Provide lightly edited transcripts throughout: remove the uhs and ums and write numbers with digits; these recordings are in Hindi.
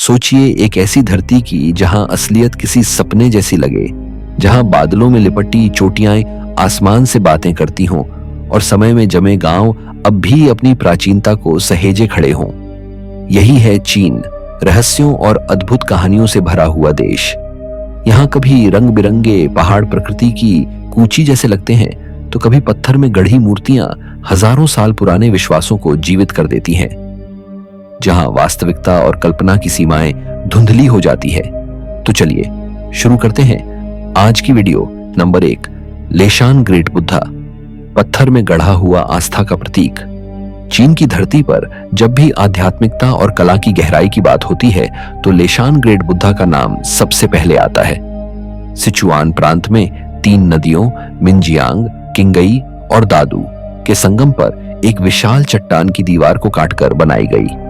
सोचिए एक ऐसी धरती की जहां असलियत किसी सपने जैसी लगे, जहां बादलों में लिपटी चोटियां आसमान से बातें करती हों और समय में जमे गांव अब भी अपनी प्राचीनता को सहेजे खड़े हों। यही है चीन, रहस्यों और अद्भुत कहानियों से भरा हुआ देश। यहाँ कभी रंग बिरंगे पहाड़ प्रकृति की कूची जैसे लगते हैं, तो कभी पत्थर में गढ़ी मूर्तियां हजारों साल पुराने विश्वासों को जीवित कर देती हैं। जहां वास्तविकता और कल्पना की सीमाएं धुंधली हो जाती है। तो चलिए शुरू करते हैं आज की वीडियो। नंबर 1, लेशान ग्रेट बुद्धा, पत्थर में गढ़ा हुआ आस्था का प्रतीक। चीन की धरती पर जब भी आध्यात्मिकता और कला की गहराई की बात होती है तो लेशान ग्रेट बुद्धा का नाम सबसे पहले आता है। सिचुआन प्रांत में 3 नदियों मिनजियांग, किंगई और दादू के संगम पर एक विशाल चट्टान की दीवार को काटकर बनाई गई।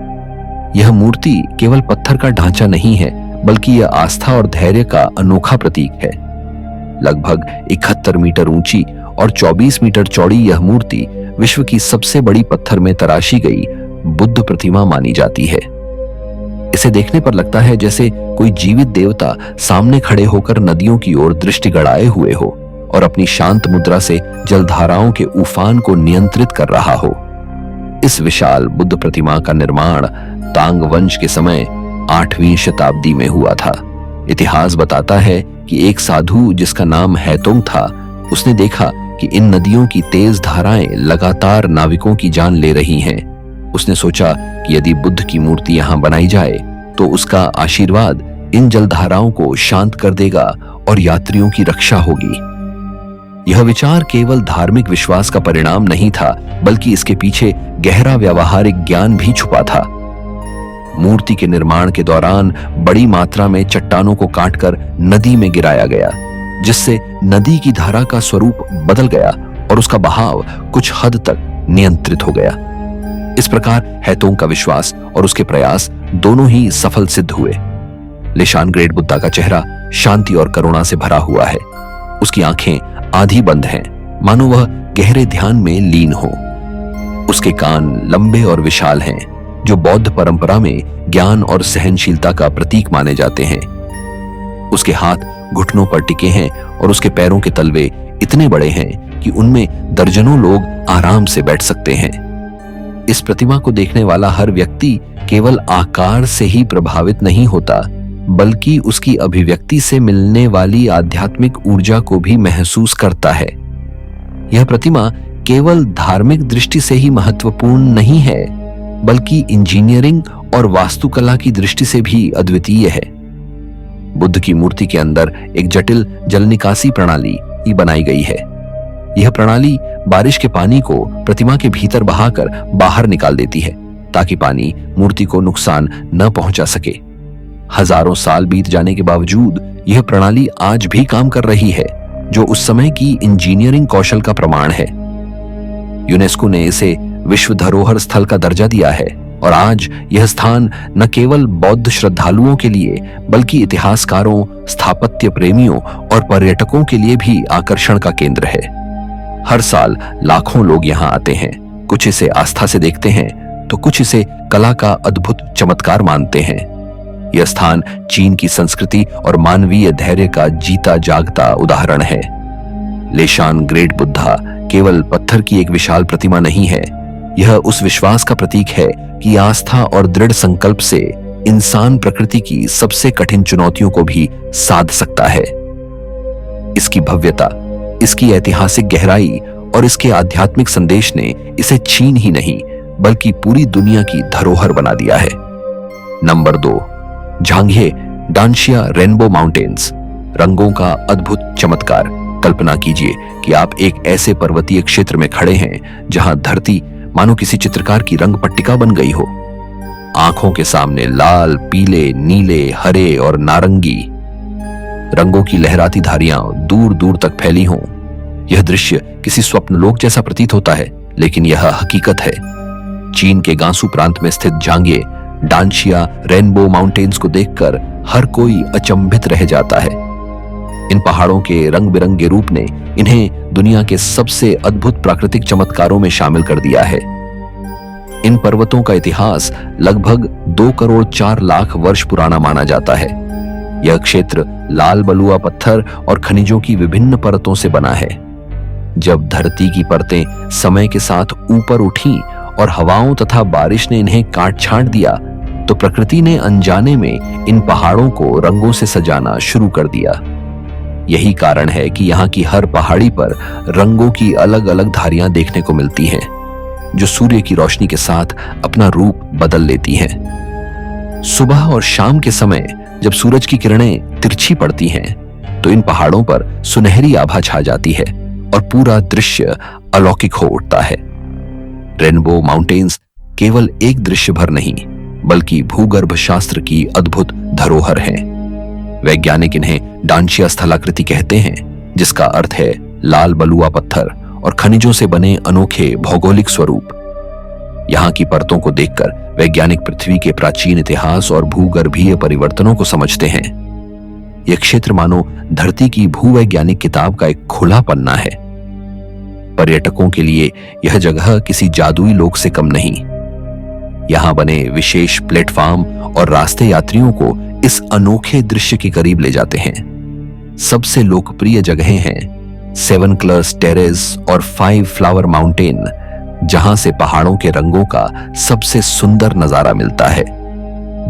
यह मूर्ति केवल पत्थर का ढांचा नहीं है, बल्कि यह आस्था और धैर्य का अनोखा प्रतीक है। लगभग 71 मीटर ऊंची और 24 मीटर चौड़ी यह मूर्ति विश्व की सबसे बड़ी पत्थर में तराशी गई बुद्ध प्रतिमा मानी जाती है। इसे देखने पर लगता है जैसे कोई जीवित देवता सामने खड़े होकर नदियों की ओर दृष्टि गड़ाए हुए हो और अपनी शांत मुद्रा से जलधाराओं के उफान को नियंत्रित कर रहा हो। इस विशाल बुद्ध प्रतिमा का निर्माण तांग वंश के समय 8वीं शताब्दी में हुआ था। इतिहास बताता है कि एक साधु जिसका नाम हैतोंग था, उसने देखा कि इन नदियों की तेज धाराएं लगातार नाविकों की जान ले रही हैं। उसने सोचा कि यदि बुद्ध की मूर्ति यहाँ बनाई जाए तो उसका आशीर्वाद इन जलधाराओं को शांत कर देगा और यात्रियों की रक्षा होगी। यह विचार केवल धार्मिक विश्वास का परिणाम नहीं था, बल्कि इसके पीछे गहरा व्यावहारिक ज्ञान भी छुपा था। मूर्ति के निर्माण के दौरान बड़ी मात्रा में चट्टानों को काटकर नदी में गिराया गया, जिससे नदी की धारा का स्वरूप बदल गया और उसका बहाव कुछ हद तक नियंत्रित हो गया। इस प्रकार हैतोंग का विश्वास और उसके प्रयास दोनों ही सफल सिद्ध हुए। लेशान ग्रेट बुद्धा का चेहरा शांति और करुणा से भरा हुआ है। उसकी आंखें आधी बंद हैं, मानो वह गहरे ध्यान में लीन हो। उसके कान लंबे और विशाल हैं, जो बौद्ध परंपरा में ज्ञान और सहनशीलता का प्रतीक माने जाते हैं। उसके हाथ घुटनों पर टिके हैं और उसके पैरों के तलवे इतने बड़े हैं कि उनमें दर्जनों लोग आराम से बैठ सकते हैं। इस प्रतिमा को देखने वाला हर व्यक्ति केवल आकार से ही प्रभावित नहीं होता, बल्कि उसकी अभिव्यक्ति से मिलने वाली आध्यात्मिक ऊर्जा को भी महसूस करता है। यह प्रतिमा केवल धार्मिक दृष्टि से ही महत्वपूर्ण नहीं है, बल्कि इंजीनियरिंग और वास्तुकला की दृष्टि से भी अद्वितीय है। बुद्ध की मूर्ति के अंदर एक जटिल जल निकासी प्रणाली बनाई गई है। यह प्रणाली बारिश के पानी को प्रतिमा के भीतर बहाकर बाहर निकाल देती है, ताकि पानी मूर्ति को नुकसान न पहुंचा सके। हजारों साल बीत जाने के बावजूद यह प्रणाली आज भी काम कर रही है, जो उस समय की इंजीनियरिंग कौशल का प्रमाण है। यूनेस्को ने इसे विश्व धरोहर स्थल का दर्जा दिया है और आज यह स्थान न केवल बौद्ध श्रद्धालुओं के लिए, बल्कि इतिहासकारों, स्थापत्य प्रेमियों और पर्यटकों के लिए भी आकर्षण का केंद्र है। हर साल लाखों लोग यहाँ आते हैं। कुछ इसे आस्था से देखते हैं तो कुछ इसे कला का अद्भुत चमत्कार मानते हैं। यह स्थान चीन की संस्कृति और मानवीय धैर्य का जीता जागता उदाहरण है। लेशान ग्रेट बुद्धा केवल पत्थर की एक विशाल प्रतिमा नहीं है, यह उस विश्वास का प्रतीक है कि आस्था और दृढ़ संकल्प से इंसान प्रकृति की सबसे कठिन चुनौतियों को भी साध सकता है। इसकी भव्यता, इसकी ऐतिहासिक गहराई और इसके आध्यात्मिक संदेश ने इसे चीन ही नहीं, बल्कि पूरी दुनिया की धरोहर बना दिया है। नंबर 2, झांगिये डांशिया रेनबो माउंटेन्स, रंगों का अद्भुत चमत्कार। कल्पना कीजिए कि आप एक ऐसे पर्वतीय क्षेत्र में खड़े हैं जहां धरती मानो किसी चित्रकार की रंग पट्टिका बन गई हो। आंखों के सामने लाल, पीले, नीले, हरे और नारंगी रंगों की लहराती धारियां दूर दूर तक फैली हों। यह दृश्य किसी स्वप्नलोक जैसा प्रतीत होता है, लेकिन यह हकीकत है। चीन के गांसू प्रांत में स्थित झांगिये डांशिया रेनबो माउंटेन्स को देखकर हर कोई अचंभित रह जाता है। इन पहाड़ों के रंग बिरंगे रूप ने इन्हें दुनिया के सबसे अद्भुत प्राकृतिक चमत्कारों में शामिल कर दिया है। इन पर्वतों का इतिहास लगभग 2 करोड़ 4 लाख वर्ष पुराना माना जाता है। यह क्षेत्र लाल बलुआ पत्थर और खनिजों की विभिन्न परतों से बना है। जब धरती की परतें समय के साथ ऊपर उठी और हवाओं तथा बारिश ने इन्हें काट छांट दिया, तो प्रकृति ने अनजाने में इन पहाड़ों को रंगों से सजाना शुरू कर दिया। यही कारण है कि यहाँ की हर पहाड़ी पर रंगों की अलग अलग धारियां देखने को मिलती हैं, जो सूर्य की रोशनी के साथ अपना रूप बदल लेती हैं। सुबह और शाम के समय जब सूरज की किरणें तिरछी पड़ती हैं, तो इन पहाड़ों पर सुनहरी आभा छा जाती है और पूरा दृश्य अलौकिक हो उठता है। रेनबो माउंटेन्स केवल एक दृश्य भर नहीं, बल्कि भूगर्भ शास्त्र की अद्भुत धरोहर हैं। वैज्ञानिक इन्हें डांशिया स्थलाकृति कहते हैं, जिसका अर्थ है लाल बलुआ पत्थर और खनिजों से बने अनोखे भौगोलिक स्वरूप। यहाँ की परतों को देखकर वैज्ञानिक पृथ्वी के प्राचीन इतिहास और भूगर्भीय परिवर्तनों को समझते हैं। यह क्षेत्र मानो धरती की भूवैज्ञानिक किताब का एक खुला पन्ना है। पर्यटकों के लिए यह जगह किसी जादुई लोक से कम नहीं। यहाँ बने विशेष प्लेटफॉर्म और रास्ते यात्रियों को इस अनोखे दृश्य के करीब ले जाते हैं। सबसे लोकप्रिय जगहें हैं 7 कलर्स टेरेस और 5 फ्लावर माउंटेन, जहां से पहाड़ों के रंगों का सबसे सुंदर नजारा मिलता है।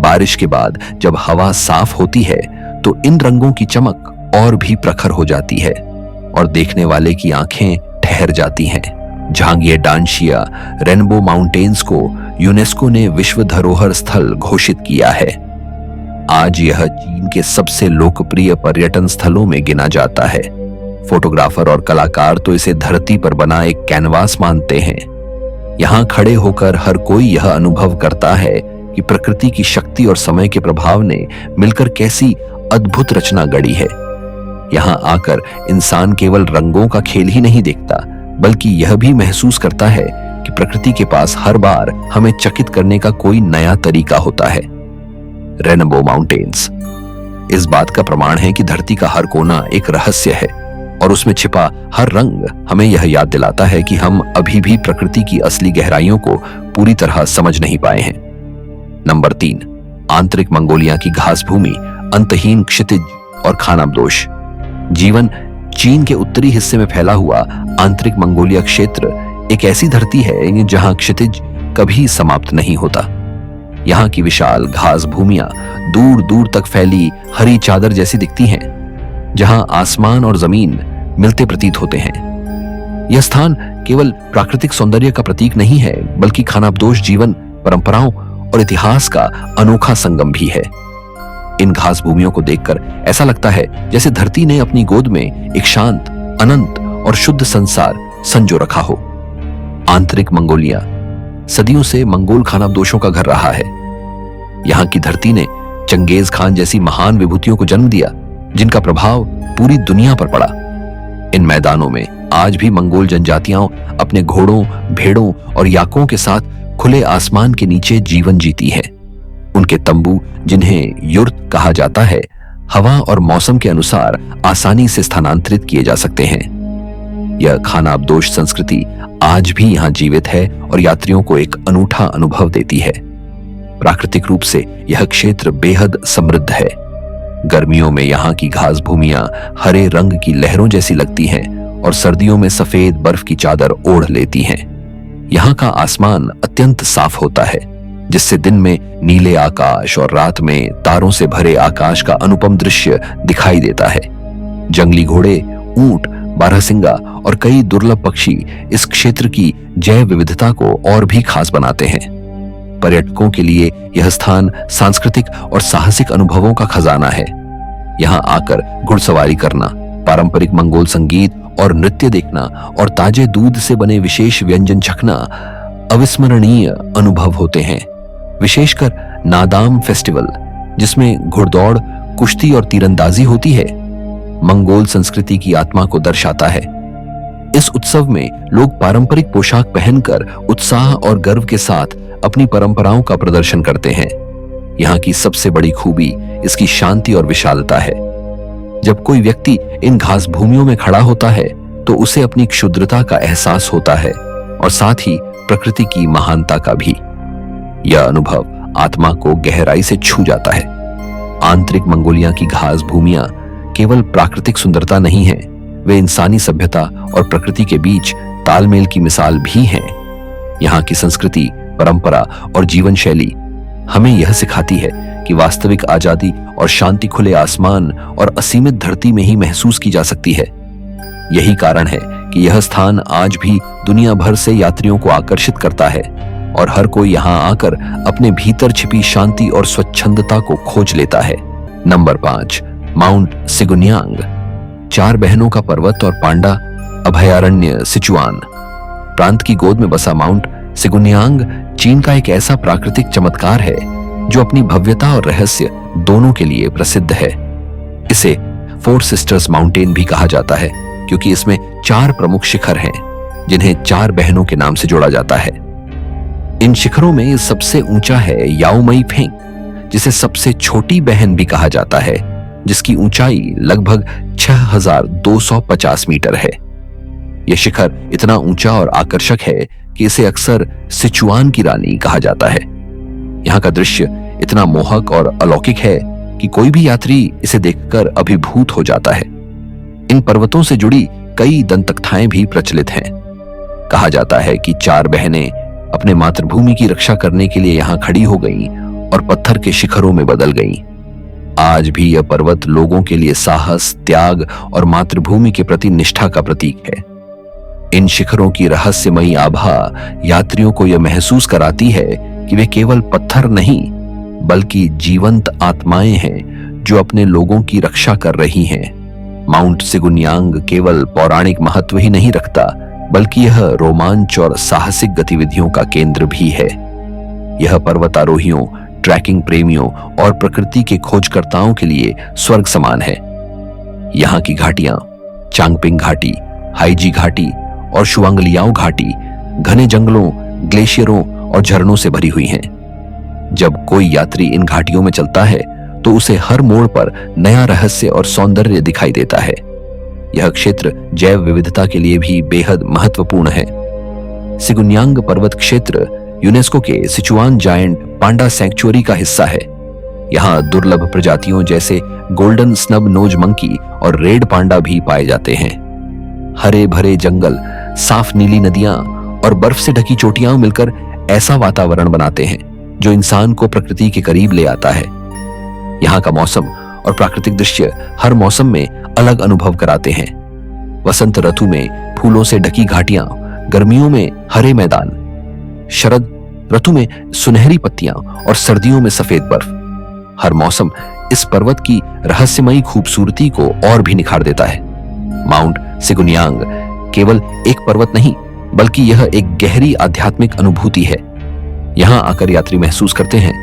बारिश के बाद जब हवा साफ होती है, तो इन रंगों की चमक और भी प्रखर हो जाती है और देखने वाले की आंखें ठहर जाती हैं। झांगिया डांशिया रेनबो माउंटेन्स को यूनेस्को ने विश्व धरोहर स्थल घोषित किया है। आज यह चीन के सबसे लोकप्रिय पर्यटन स्थलों में गिना जाता है। फोटोग्राफर और कलाकार तो इसे धरती पर बना एक कैनवास मानते हैं। यहाँ खड़े होकर हर कोई यह अनुभव करता है कि प्रकृति की शक्ति और समय के प्रभाव ने मिलकर कैसी अद्भुत रचना गढ़ी है। यहाँ आकर इंसान केवल रंगों का खेल ही नहीं देखता, बल्कि यह भी महसूस करता है कि प्रकृति के पास हर बार हमें चकित करने का कोई नया तरीका होता है। रेनबो माउंटेन्स इस बात का प्रमाण है कि धरती का हर कोना एक रहस्य है और उसमें छिपा हर रंग हमें यह याद दिलाता है कि हम अभी भी प्रकृति की असली गहराइयों को पूरी तरह समझ नहीं पाए हैं। नंबर 3, आंतरिक मंगोलिया की घास भूमि, अंतहीन क्षितिज और खानाबदोश। जीवन चीन के उत्तरी हिस्से में फैला हुआ आंतरिक मंगोलिया क्षेत्र एक ऐसी धरती है जहां क्षितिज कभी समाप्त नहीं होता। यहाँ की विशाल घास भूमियां दूर दूर तक फैली हरी चादर जैसी दिखती हैं, जहां आसमान और जमीन मिलते प्रतीत होते हैं। यह स्थान केवल प्राकृतिक सौंदर्य का प्रतीक नहीं है, बल्कि खानाबदोश जीवन, परंपराओं और इतिहास का अनोखा संगम भी है। इन घास भूमियों को देखकर ऐसा लगता है जैसे धरती ने अपनी गोद में एक शांत, अनंत और शुद्ध संसार संजो रखा हो। आंतरिक मंगोलिया सदियों से मंगोल खानाबदोशों का घर रहा है। यहाँ की धरती ने चंगेज खान जैसी महान विभूतियों को जन्म दिया, जिनका प्रभाव पूरी दुनिया पर पड़ा। इन मैदानों में आज भी मंगोल जनजातियां अपने घोड़ों, भेड़ों और याकों के साथ खुले आसमान के नीचे जीवन जीती है। उनके तंबू, जिन्हें युर्त कहा जाता है, हवा और मौसम के अनुसार आसानी से स्थानांतरित किए जा सकते हैं। यह खानाबदोश संस्कृति आज भी यहाँ जीवित है और यात्रियों को एक अनूठा अनुभव देती है। प्राकृतिक रूप से यह क्षेत्र बेहद समृद्ध है। गर्मियों में यहाँ की घास भूमियां हरे रंग की लहरों जैसी लगती हैं और सर्दियों में सफेद बर्फ की चादर ओढ़ लेती हैं। यहाँ का आसमान अत्यंत साफ होता है, जिससे दिन में नीले आकाश और रात में तारों से भरे आकाश का अनुपम दृश्य दिखाई देता है। जंगली घोड़े, ऊंट, बारहसिंगा और कई दुर्लभ पक्षी इस क्षेत्र की जैव विविधता को और भी खास बनाते हैं। पर्यटकों के लिए यह स्थान सांस्कृतिक और साहसिक अनुभवों का खजाना है। यहाँ आकर घुड़सवारी करना, पारंपरिक मंगोल संगीत और नृत्य देखना और ताजे दूध से बने विशेष व्यंजन चखना अविस्मरणीय अनुभव होते हैं। विशेषकर नादाम फेस्टिवल, जिसमें घुड़दौड़, कुश्ती और तीरंदाजी होती है, मंगोल संस्कृति की आत्मा को दर्शाता है। इस उत्सव में लोग पारंपरिक पोशाक पहनकर उत्साह और गर्व के साथ अपनी परंपराओं का प्रदर्शन करते हैं। यहाँ की सबसे बड़ी खूबी इसकी शांति और विशालता है। जब कोई व्यक्ति इन घास भूमियों में खड़ा होता है, तो उसे अपनी क्षुद्रता का एहसास होता है और साथ ही प्रकृति की महानता का भी। यह अनुभव आत्मा को गहराई से छू जाता है। आंतरिक मंगोलिया की घास भूमियां केवल प्राकृतिक सुंदरता नहीं है, वे इंसानी सभ्यता और प्रकृति के बीच तालमेल की मिसाल भी हैं। यहाँ की संस्कृति, परंपरा और जीवन शैली हमें यह सिखाती है कि वास्तविक आजादी और शांति खुले आसमान और असीमित धरती में ही महसूस की जा सकती है। यही कारण है कि यह स्थान आज भी दुनिया भर से यात्रियों को आकर्षित करता है और हर कोई यहाँ आकर अपने भीतर छिपी शांति और स्वच्छंदता को खोज लेता है। नंबर 5, माउंट सिगुन्यांग, 4 बहनों का पर्वत और पांडा अभयारण्य सिचुआन प्रांत की गोद में बसा माउंट सिगुन्यांग चीन का एक ऐसा प्राकृतिक चमत्कार है जो अपनी भव्यता और रहस्य दोनों के लिए प्रसिद्ध है। इसे 4 सिस्टर्स माउंटेन भी कहा जाता है क्योंकि इसमें 4 प्रमुख शिखर हैं जिन्हें 4 बहनों के नाम से जोड़ा जाता है। इन शिखरों में सबसे ऊंचा है याओमई फेंग, जिसे सबसे छोटी बहन भी कहा जाता है, जिसकी ऊंचाई लगभग 6250 मीटर है। यह शिखर इतना ऊंचा और आकर्षक है कि इसे अक्सर सिचुआन की रानी कहा जाता है। यहाँ का दृश्य इतना मोहक और अलौकिक है कि कोई भी यात्री इसे देखकर अभिभूत हो जाता है। इन पर्वतों से जुड़ी कई दंतकथाएं भी प्रचलित हैं। कहा जाता है कि 4 बहनें अपने मातृभूमि की रक्षा करने के लिए यहाँ खड़ी हो गईं और पत्थर के शिखरों में बदल गईं। आज भी यह पर्वत लोगों के लिए साहस, त्याग और मातृभूमि के प्रति निष्ठा का प्रतीक है। इन शिखरों की रहस्यमयी आभा यात्रियों को यह महसूस कराती है कि वे केवल पत्थर नहीं बल्कि जीवंत आत्माएं हैं जो अपने लोगों की रक्षा कर रही हैं। माउंट सिगुन्यांग केवल पौराणिक महत्व ही नहीं रखता बल्कि यह रोमांच और साहसिक गतिविधियों का केंद्र भी है। यह पर्वतारोहियों, ट्रैकिंग प्रेमियों और प्रकृति के खोजकर्ताओं के लिए स्वर्ग समान है। यहाँ की घाटियां चांगपिंग घाटी, हाईजी घाटी और शुआंगलियाओ घाटी घने जंगलों, ग्लेशियरों और झरनों से भरी हुई हैं। जब कोई यात्री इन घाटियों में चलता है तो उसे हर मोड़ पर नया रहस्य और सौंदर्य दिखाई देता है। यह क्षेत्र जैव विविधता के लिए भी बेहद महत्वपूर्ण है। सिगुन्यांग पर्वत क्षेत्र यूनेस्को के सिचुआन जायंट पांडा सैंक्चुअरी का हिस्सा है। यहाँ दुर्लभ प्रजातियों जैसे गोल्डन स्नब नोज मंकी और रेड पांडा भी पाए जाते हैं। हरे भरे जंगल, साफ नीली नदियां और बर्फ से ढकी चोटियां मिलकर ऐसा वातावरण बनाते हैं जो इंसान को प्रकृति के करीब ले आता है। यहाँ का मौसम और प्राकृतिक दृश्य हर मौसम में अलग अनुभव कराते हैं। वसंत ऋतु में फूलों से ढकी घाटियां, गर्मियों में हरे मैदान, शरद ऋतु में सुनहरी पत्तियां और सर्दियों में सफेद बर्फ। हर मौसम इस पर्वत की रहस्यमयी खूबसूरती को और भी निखार देता है। माउंट सिगुन्यांग केवल एक पर्वत नहीं बल्कि यह एक गहरी आध्यात्मिक अनुभूति है। यहाँ आकर यात्री महसूस करते हैं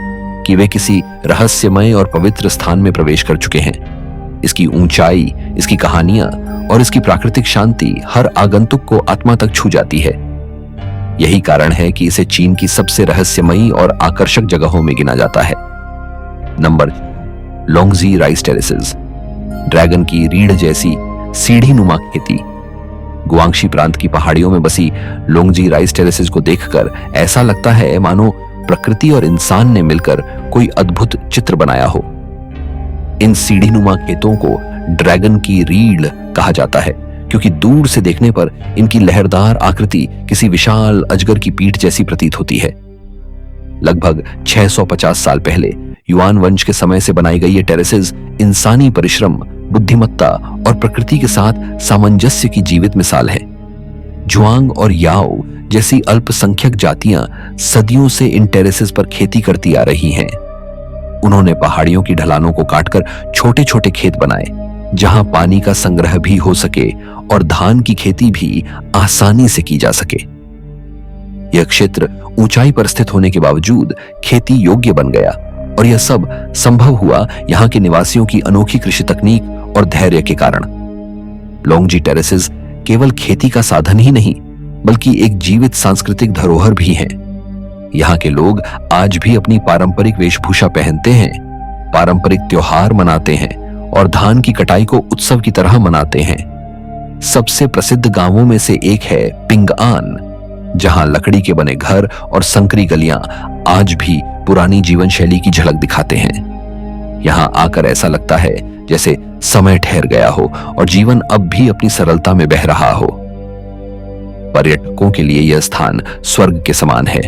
कि वे किसी रहस्यमय और पवित्र स्थान में प्रवेश कर चुके हैं। इसकी ऊंचाई, इसकी कहानियां और इसकी प्राकृतिक शांति हर आगंतुक को आत्मा तक छू जाती है। यही कारण है कि इसे चीन की सबसे रहस्यमयी और आकर्षक जगहों में गिना जाता है। नंबर लोंगजी राइस टेरेसेस, ड्रैगन की रीढ़ जैसी सीढ़ी नुमा खेती। गुआंगशी प्रांत की पहाड़ियों में बसी लोंगजी राइस टेरेसेस को देखकर ऐसा लगता है मानो प्रकृति और इंसान ने मिलकर कोई अद्भुत चित्र बनाया हो। इन सीढ़ी नुमा खेतों को ड्रैगन की रीढ़ कहा जाता है क्योंकि दूर से देखने पर इनकी लहरदार आकृति किसी विशाल अजगर की पीठ जैसी प्रतीत होती है। लगभग 650 साल पहले युआन वंश के समय से बनाई गई ये टेरेसेस इंसानी परिश्रम, बुद्धिमत्ता और प्रकृति के साथ सामंजस्य की जीवित मिसाल है। जुआंग और याओ जैसी अल्पसंख्यक जातियां सदियों से इन टेरेसेस पर खेती करती आ रही हैं। उन्होंने पहाड़ियों की ढलानों को काटकर छोटे छोटे खेत बनाए जहां पानी का संग्रह भी हो सके और धान की खेती भी आसानी से की जा सके। यह क्षेत्र ऊंचाई पर स्थित होने के बावजूद खेती योग्य बन गया और यह सब संभव हुआ यहाँ के निवासियों की अनोखी कृषि तकनीक और धैर्य के कारण। लोंगजी टेरेसेस केवल खेती का साधन ही नहीं बल्कि एक जीवित सांस्कृतिक धरोहर भी है। यहाँ के लोग आज भी अपनी पारंपरिक वेशभूषा पहनते हैं, पारंपरिक त्योहार मनाते हैं और धान की कटाई को उत्सव की तरह मनाते हैं। सबसे प्रसिद्ध गांवों में से एक है पिंगआन, जहां लकड़ी के बने घर और संकरी गलियां आज भी पुरानी जीवन शैली की झलक दिखाते हैं। यहाँ आकर ऐसा लगता है जैसे समय ठहर गया हो और जीवन अब भी अपनी सरलता में बह रहा हो। पर्यटकों के लिए यह स्थान स्वर्ग के समान है।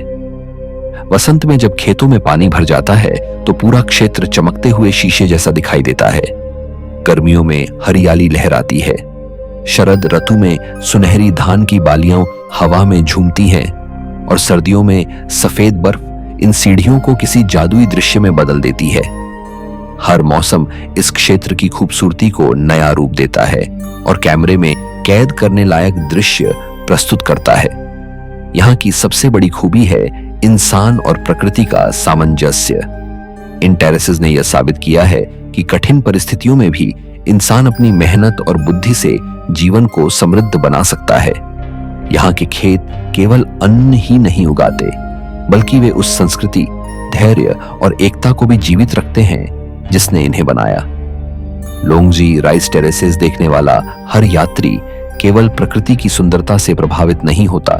वसंत में जब खेतों में पानी भर जाता है तो पूरा क्षेत्र चमकते हुए शीशे जैसा दिखाई देता है। गर्मियों में हरियाली लहराती है। शरद ऋतु में सुनहरी धान की बालियां हवा में झूमती हैं और सर्दियों में सफेद बर्फ इन सीढ़ियों को किसी जादुई दृश्य में बदल देती है। हर मौसम इस क्षेत्र की खूबसूरती को नया रूप देता है और कैमरे में कैद करने लायक दृश्य प्रस्तुत करता है। यहाँ की सबसे बड़ी खूबी है इंसान और प्रकृति का सामंजस्य। इन टेरेसेस ने यह साबित किया है कि कठिन परिस्थितियों में भी इंसान अपनी मेहनत और बुद्धि से जीवन को समृद्ध बना सकता है। यहाँ के खेत केवल अन्न ही नहीं उगाते, बल्कि वे उस संस्कृति, धैर्य और एकता को भी जीवित रखते हैं जिसने इन्हें बनाया। लोंगजी राइस टेरेसेस देखने वाला हर यात्री केवल प्रकृति की सुंदरता से प्रभावित नहीं होता,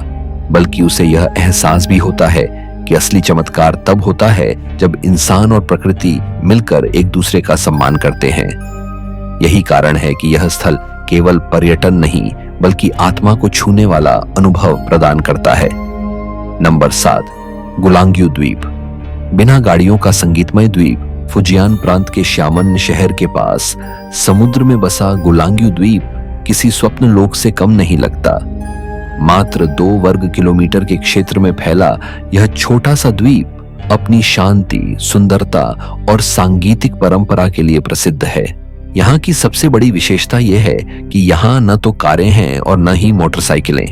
बल्कि उसे यह एहसास भी होता है कि असली चमत्कार तब होता है जब इंसान और प्रकृति मिलकर एक दूसरे का सम्मान करते हैं। यही कारण है कि यह स्थल केवल पर्यटन नहीं बल्कि आत्मा को छूने वाला अनुभव प्रदान करता है। नंबर 7, गुलांग्यू द्वीप। बिना गाड़ियों का संगीतमय द्वीप फुजियान प्रांत के श्यामन शहर के पास समुद्र में बसा गुलांग्यू द्वीप किसी स्वप्न लोक से कम नहीं लगता। मात्र 2 वर्ग किलोमीटर के क्षेत्र में फैला यह छोटा सा द्वीप अपनी शांति, सुंदरता और सांगीतिक परंपरा के लिए प्रसिद्ध है। यहाँ की सबसे बड़ी विशेषता यह है कि यहाँ न तो कारें हैं और न ही मोटरसाइकिलें।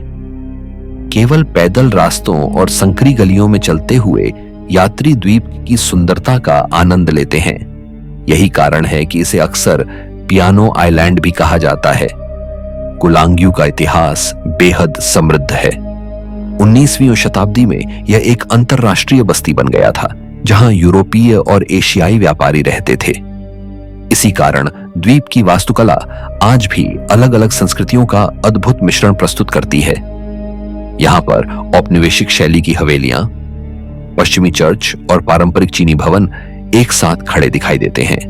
केवल पैदल रास्तों और संकरी गलियों में चलते हुए यात्री द्वीप की सुंदरता का आनंद लेते हैं। यही कारण है कि इसे अक्सर पियानो आइलैंड भी कहा जाता है। गुलांग्यू का इतिहास बेहद समृद्ध है। 19वीं शताब्दी में यह एक अंतरराष्ट्रीय बस्ती बन गया था, जहां यूरोपीय और एशियाई व्यापारी रहते थे। इसी कारण द्वीप की वास्तुकला आज भी अलग अलग संस्कृतियों का अद्भुत मिश्रण प्रस्तुत करती है। यहाँ पर औपनिवेशिक शैली की हवेलियां, पश्चिमी चर्च और पारंपरिक चीनी भवन एक साथ खड़े दिखाई देते हैं।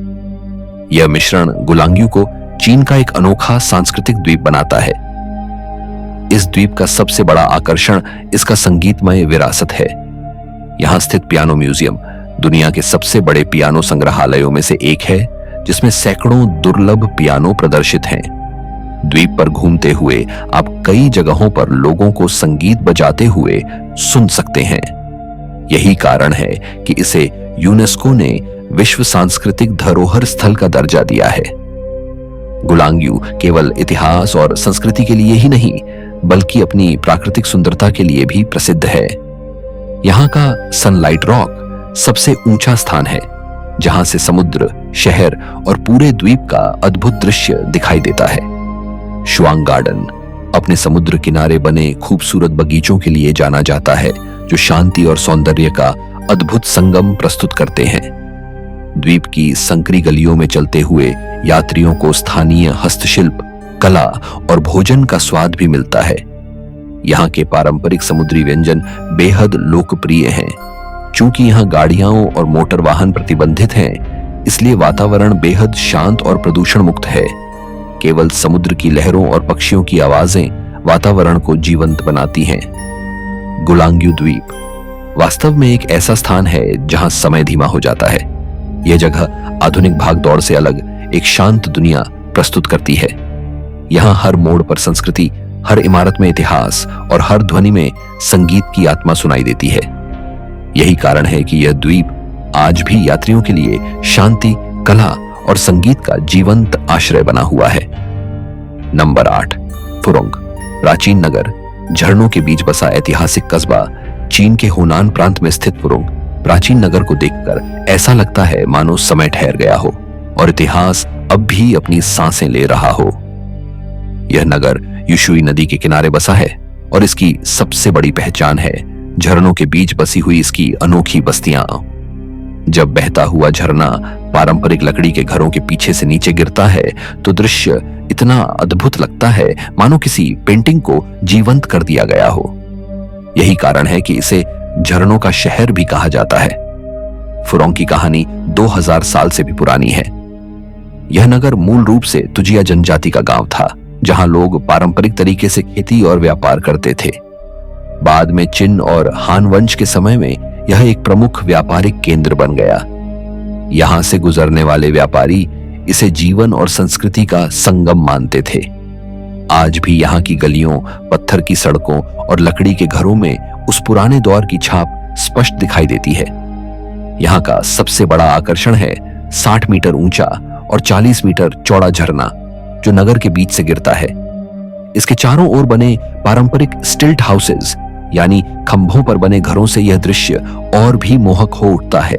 यह मिश्रण गुलांग्यू को चीन का एक अनोखा सांस्कृतिक द्वीप बनाता है। इस द्वीप का सबसे बड़ा आकर्षण इसका संगीतमय विरासत है। यहाँ स्थित पियानो म्यूजियम दुनिया के सबसे बड़े पियानो संग्रहालयों में से एक है, जिसमें सैकड़ों दुर्लभ पियानो प्रदर्शित हैं। द्वीप पर घूमते हुए आप कई जगहों पर लोगों को संगीत बजाते हुए सुन सकते हैं। यही कारण है कि इसे यूनेस्को ने विश्व सांस्कृतिक धरोहर स्थल का दर्जा दिया है। गुलांग्यू केवल इतिहास और संस्कृति के लिए ही नहीं, बल्कि अपनी प्राकृतिक सुंदरता के लिए भी प्रसिद्ध है। यहाँ का सनलाइट रॉक सबसे ऊंचा स्थान है, जहां से समुद्र, शहर और पूरे द्वीप का अद्भुत दृश्य दिखाई देता है। शुआंग गार्डन अपने समुद्र किनारे बने खूबसूरत बगीचों के लिए जाना जाता है, जो शांति और सौंदर्य का अद्भुत संगम प्रस्तुत करते हैं। द्वीप की संकरी गलियों में चलते हुए यात्रियों को स्थानीय हस्तशिल्प, कला और भोजन का स्वाद भी मिलता है। यहाँ के पारंपरिक समुद्री व्यंजन बेहद लोकप्रिय हैं। चूंकि यहाँ गाड़ियां और मोटर वाहन प्रतिबंधित हैं, इसलिए वातावरण बेहद शांत और प्रदूषण मुक्त है। केवल समुद्र की लहरों और पक्षियों की आवाजें वातावरण को जीवंत बनाती हैं। गुलांग्यू द्वीप वास्तव में एक ऐसा स्थान है जहां समय धीमा हो जाता है। यह जगह आधुनिक भागदौड़ से अलग एक शांत दुनिया प्रस्तुत करती है। यहाँ हर मोड़ पर संस्कृति, हर इमारत में इतिहास और हर ध्वनि में संगीत की आत्मा सुनाई देती है। यही कारण है कि यह द्वीप आज भी यात्रियों के लिए शांति, कला और संगीत का जीवंत आश्रय बना हुआ है। नंबर 8, फुरोंग। प्राचीन नगर, झरनों के बीच बसा ऐतिहासिक कस्बा, चीन के हुनान प्रांत में स्थित फुरोंग प्राचीन नगर को देखकर ऐसा लगता है मानो समय ठहर गया हो और इतिहास अब भी अपनी सांसें ले रहा हो। यह नगर युशुई नदी के किनारे बसा है और इसकी सबसे बड़ी पहचान है झरनों के बीच बसी हुई इसकी अनोखी बस्तियां। जब बहता हुआ झरना पारंपरिक लकड़ी के घरों के पीछे से नीचे गिरता है तो दृश्य इतना अद्भुत लगता है मानो किसी पेंटिंग को जीवंत कर दिया गया हो। यही कारण है कि इसे झरनों का शहर भी कहा जाता है। फुरोंग की कहानी 2000 साल से भी पुरानी है। यह नगर मूल रूप से तुजिया जनजाति का गांव था, जहां लोग पारंपरिक तरीके से खेती और व्यापार करते थे। बाद में चिन और हान वंश के समय में यह एक प्रमुख व्यापारिक केंद्र बन गया। यहां से गुजरने वाले व्यापारी इसे जीवन और संस्कृति का संगम मानते थे। आज भी यहाँ की गलियों, पत्थर की सड़कों और लकड़ी के घरों में उस पुराने दौर की छाप स्पष्ट दिखाई देती है। यहाँ का सबसे बड़ा आकर्षण है 60 मीटर ऊंचा और 40 मीटर चौड़ा झरना, जो नगर के बीच से गिरता है। इसके चारों ओर बने पारंपरिक स्टिल्ट हाउसेस, यानी खंभों पर बने घरों से यह दृश्य और भी मोहक हो उठता है।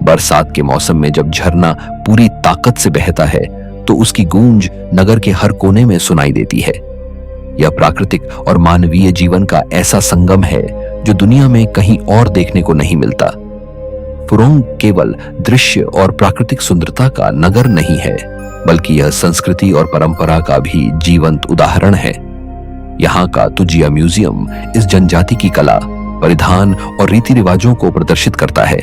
बरसात के मौसम में जब झरना पूरी ताकत से बहता है तो उसकी गूंज नगर के हर कोने में सुनाई देती है। यह प्राकृतिक और मानवीय जीवन का ऐसा संगम है जो दुनिया में कहीं और देखने को नहीं मिलता। फुरोंग केवल दृश्य और प्राकृतिक सुंदरता का नगर नहीं है, बल्कि यह संस्कृति और परंपरा का भी जीवंत उदाहरण है। यहाँ का तुजिया म्यूजियम इस जनजाति की कला, परिधान और रीति रिवाजों को प्रदर्शित करता है।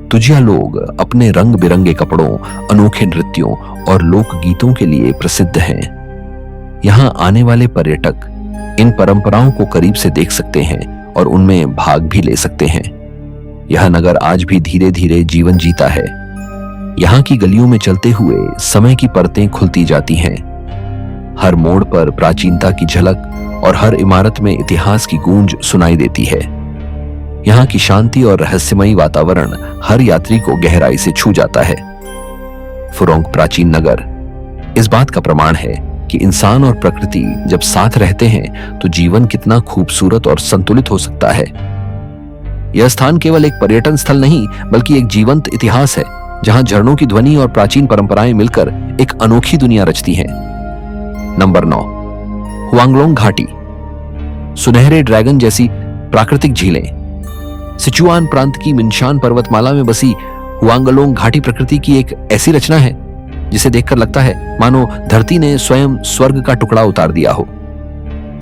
तुजिया लोग अपने रंग बिरंगे कपड़ों, अनोखे नृत्यों और लोकगीतों के लिए प्रसिद्ध हैं। यहाँ आने वाले पर्यटक इन परंपराओं को करीब से देख सकते हैं और उनमें भाग भी ले सकते हैं। यह नगर आज भी धीरे धीरे जीवन जीता है। यहाँ की गलियों में चलते हुए समय की परतें खुलती जाती हैं। हर मोड़ पर प्राचीनता की झलक और हर इमारत में इतिहास की गूंज सुनाई देती है। यहाँ की शांति और रहस्यमयी वातावरण हर यात्री को गहराई से छू जाता है। फुरोंग प्राचीन नगर इस बात का प्रमाण है कि इंसान और प्रकृति जब साथ रहते हैं तो जीवन कितना खूबसूरत और संतुलित हो सकता है। यह स्थान केवल एक पर्यटन स्थल नहीं, बल्कि एक जीवंत इतिहास है, जहां झरनों की ध्वनि और प्राचीन परंपराएं मिलकर एक अनोखी दुनिया रचती हैं। नंबर 9, हुआंगलोंग घाटी। सुनहरे ड्रैगन जैसी प्राकृतिक झीलें। सिचुआन प्रांत की मिनशान पर्वतमाला में बसी हुआंगलोंग घाटी प्रकृति की एक ऐसी रचना है जिसे देखकर लगता है मानो धरती ने स्वयं स्वर्ग का टुकड़ा उतार दिया हो।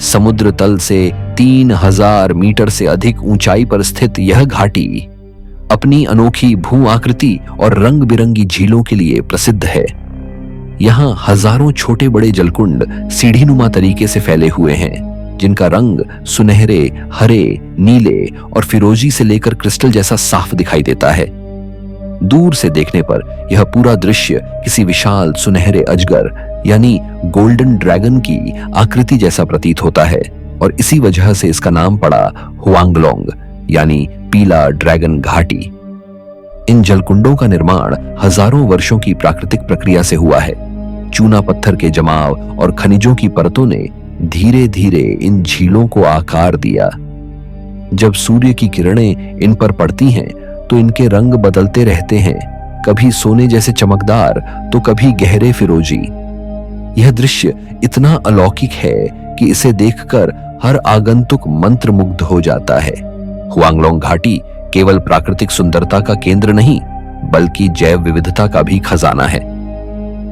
समुद्र तल से 3000 मीटर से अधिक ऊंचाई पर स्थित यह घाटी अपनी अनोखी भू आकृति और रंग बिरंगी झीलों के लिए प्रसिद्ध है। यहाँ हजारों छोटे बड़े जलकुंड सीढ़ीनुमा तरीके से फैले हुए हैं, जिनका रंग सुनहरे, हरे, नीले और फिरोजी से लेकर क्रिस्टल जैसा साफ दिखाई देता है। दूर से देखने पर यह पूरा दृश्य किसी विशाल सुनहरे अजगर यानी गोल्डन ड्रैगन की आकृति जैसा प्रतीत होता है, और इसी वजह से इसका नाम पड़ा हुआंगलोंग यानी पीला ड्रैगन घाटी। इन जलकुंडों का निर्माण हजारों वर्षों की प्राकृतिक प्रक्रिया से हुआ है। चूना पत्थर के जमाव और खनिजों की परतों ने धीरे धीरे इन झीलों को आकार दिया। जब सूर्य की किरणें इन पर पड़ती हैं तो इनके रंग बदलते रहते हैं, कभी सोने जैसे चमकदार तो कभी गहरे फिरोजी। यह दृश्य इतना अलौकिक है कि इसे देखकर हर आगंतुक मंत्रमुग्ध हो जाता है। हुआंगलोंग घाटी केवल प्राकृतिक सुंदरता का केंद्र नहीं, बल्कि जैव विविधता का भी खजाना है।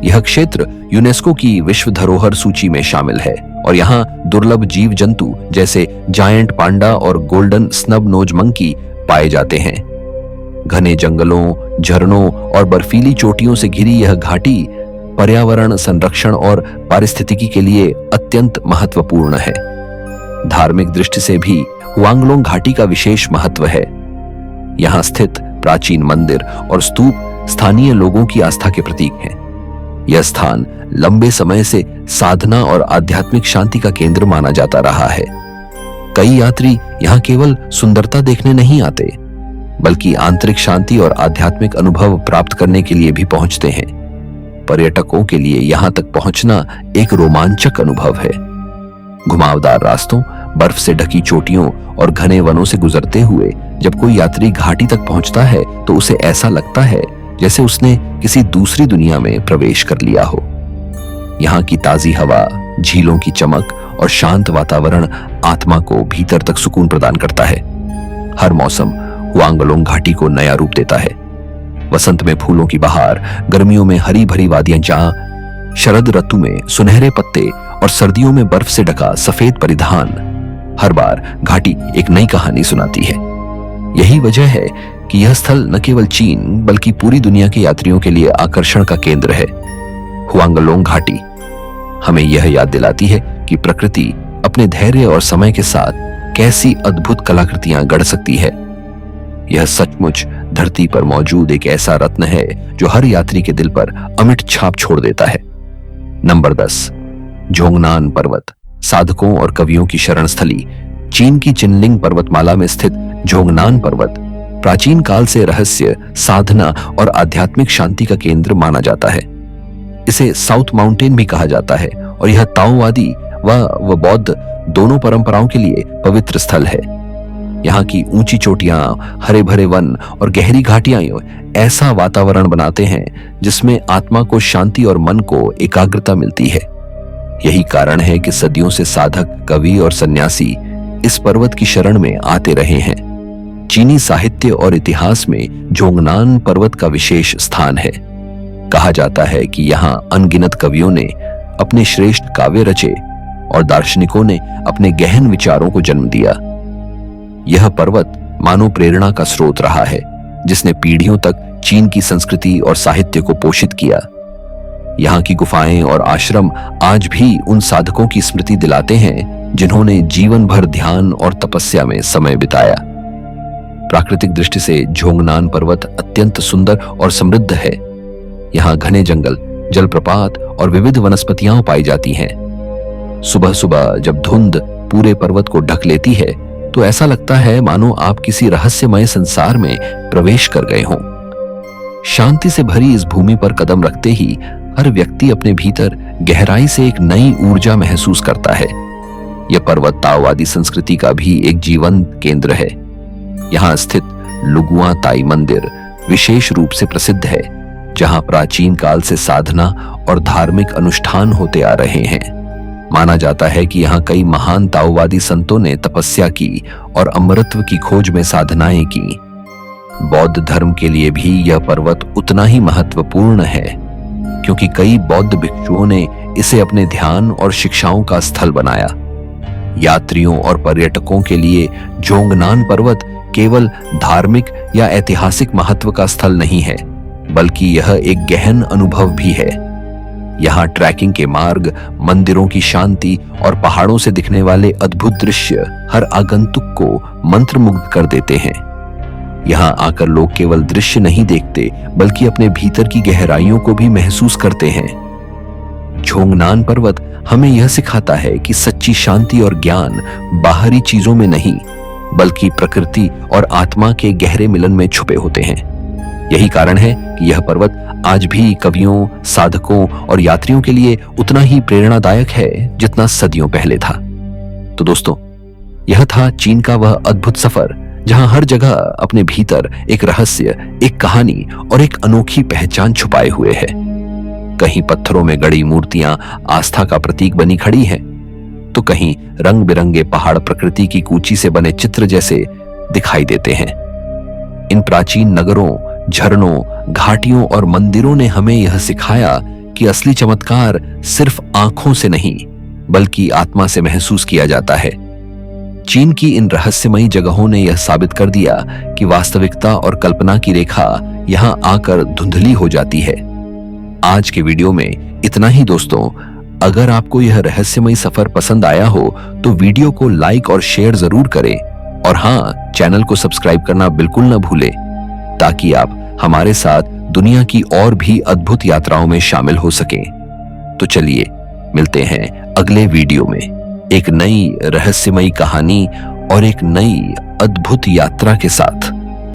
यह क्षेत्र यूनेस्को की विश्व धरोहर सूची में शामिल है और यहाँ दुर्लभ जीव जंतु जैसे जायंट पांडा और गोल्डन स्नब नोज मंकी पाए जाते हैं। घने जंगलों, झरनों और बर्फीली चोटियों से घिरी यह घाटी पर्यावरण संरक्षण और पारिस्थितिकी के लिए अत्यंत महत्वपूर्ण है। धार्मिक दृष्टि से भी हुआंगलोंग घाटी का विशेष महत्व है। यहाँ स्थित प्राचीन मंदिर और स्तूप स्थानीय लोगों की आस्था के प्रतीक हैं। यह स्थान लंबे समय से साधना और आध्यात्मिक शांति का केंद्र माना जाता रहा है। कई यात्री यहाँ केवल सुंदरता देखने नहीं आते, बल्कि आंतरिक शांति और आध्यात्मिक अनुभव प्राप्त करने के लिए भी पहुंचते हैं। पर्यटकों के लिए यहाँ तक पहुंचना एक रोमांचक अनुभव है। घुमावदार रास्तों, बर्फ से ढकी चोटियों और घने वनों से गुजरते हुए जब कोई यात्री घाटी तक पहुंचता है तो उसे ऐसा लगता है जैसे उसने किसी दूसरी दुनिया में प्रवेश कर लिया हो। यहाँ की ताजी हवा, झीलों की चमक और शांत वातावरण आत्मा को भीतर तक सुकून प्रदान करता है। हर मौसम हुआंगलोंग घाटी को नया रूप देता है। वसंत में फूलों की बहार, गर्मियों में हरी भरी वादियां जहां, शरद ऋतु में सुनहरे पत्ते और सर्दियों में बर्फ से ढका सफेद परिधान, हर बार घाटी एक नई कहानी सुनाती है। यही वजह है कि कि यह स्थल न केवल चीन बल्कि पूरी दुनिया के यात्रियों के लिए आकर्षण का केंद्र है। हुआंगलोंग घाटी हमें यह याद दिलाती है कि प्रकृति अपने धैर्य और समय के साथ कैसी अद्भुत कलाकृतियां गढ़ सकती है। यह सचमुच धरती पर मौजूद एक ऐसा रत्न है जो हर यात्री के दिल पर अमिट छाप छोड़ देता है। नंबर 10, झोंगनान पर्वत, साधकों और कवियों की शरण स्थली। चीन की चिनलिंग पर्वतमाला में स्थित झोंगनान पर्वत प्राचीन काल से रहस्य, साधना और आध्यात्मिक शांति का केंद्र माना जाता है। इसे साउथ माउंटेन भी कहा जाता है और यह ताओवादी व बौद्ध दोनों परंपराओं के लिए पवित्र स्थल है। यहाँ की ऊंची चोटियां, हरे भरे वन और गहरी घाटियां ऐसा वातावरण बनाते हैं जिसमें आत्मा को शांति और मन को एकाग्रता मिलती है। यही कारण है कि सदियों से साधक, कवि और सन्यासी इस पर्वत की शरण में आते रहे हैं। चीनी साहित्य और इतिहास में झोंगनान पर्वत का विशेष स्थान है। कहा जाता है कि यहाँ अनगिनत कवियों ने अपने श्रेष्ठ काव्य रचे और दार्शनिकों ने अपने गहन विचारों को जन्म दिया। यह पर्वत मानव प्रेरणा का स्रोत रहा है, जिसने पीढ़ियों तक चीन की संस्कृति और साहित्य को पोषित किया। यहाँ की गुफाएं और आश्रम आज भी उन साधकों की स्मृति दिलाते हैं जिन्होंने जीवन भर ध्यान और तपस्या में समय बिताया। प्राकृतिक दृष्टि से झोंगनान पर्वत अत्यंत सुंदर और समृद्ध है। यहाँ घने जंगल, जलप्रपात और विविध वनस्पतियां पाई जाती हैं। सुबह सुबह जब धुंध पूरे पर्वत को ढक लेती है तो ऐसा लगता है मानो आप किसी रहस्यमय संसार में प्रवेश कर गए हों। शांति से भरी इस भूमि पर कदम रखते ही हर व्यक्ति अपने भीतर गहराई से एक नई ऊर्जा महसूस करता है। यह पर्वत ताओवादी संस्कृति का भी एक जीवंत केंद्र है। यहाँ स्थित लुगुआ ताई मंदिर विशेष रूप से प्रसिद्ध है, जहाँ प्राचीन काल से साधना और धार्मिक अनुष्ठान होते आ रहे हैं। माना जाता है कि यहाँ कई महान ताओवादी संतों ने तपस्या की और अमरत्व की खोज में साधनाएं की। बौद्ध धर्म के लिए भी यह पर्वत उतना ही महत्वपूर्ण है, क्योंकि कई बौद्ध भिक्षुओं ने इसे अपने ध्यान और शिक्षाओं का स्थल बनाया। यात्रियों और पर्यटकों के लिए झोंगनान पर्वत केवल धार्मिक या ऐतिहासिक महत्व का स्थल नहीं है, बल्कि यह एक गहन अनुभव भी है। यहाँ ट्रैकिंग के मार्ग, मंदिरों की शांति और पहाड़ों से दिखने वाले अद्भुत दृश्य हर आगंतुक को मंत्रमुग्ध कर देते हैं। यहाँ आकर लोग केवल दृश्य नहीं देखते, बल्कि अपने भीतर की गहराइयों को भी महसूस करते हैं। झोंगनान पर्वत हमें यह सिखाता है कि सच्ची शांति और ज्ञान बाहरी चीजों में नहीं, बल्कि प्रकृति और आत्मा के गहरे मिलन में छुपे होते हैं। यही कारण है कि यह पर्वत आज भी कवियों, साधकों और यात्रियों के लिए उतना ही प्रेरणादायक है जितना सदियों पहले था। तो दोस्तों, यह था चीन का वह अद्भुत सफर जहां हर जगह अपने भीतर एक रहस्य, एक कहानी और एक अनोखी पहचान छुपाए हुए है। कहीं पत्थरों में गड़ी मूर्तियां आस्था का प्रतीक बनी खड़ी हैं, तो कहीं रंग बिरंगे पहाड़ प्रकृति की कूची से बने चित्र जैसे दिखाई देते हैं। इन प्राचीन नगरों, झरनों, घाटियों और मंदिरों ने हमें यह सिखाया कि असली चमत्कार सिर्फ आंखों से नहीं, बल्कि आत्मा से महसूस किया जाता है। चीन की इन रहस्यमयी जगहों ने यह साबित कर दिया कि वास्तविकता और कल्पना की रेखा यहां आकर धुंधली हो जाती है। आज के वीडियो में इतना ही दोस्तों। अगर आपको यह रहस्यमयी सफर पसंद आया हो तो वीडियो को लाइक और शेयर जरूर करें, और हाँ, चैनल को सब्सक्राइब करना बिल्कुल न भूलें, ताकि आप हमारे साथ दुनिया की और भी अद्भुत यात्राओं में शामिल हो सकें। तो चलिए मिलते हैं अगले वीडियो में एक नई रहस्यमयी कहानी और एक नई अद्भुत यात्रा के साथ।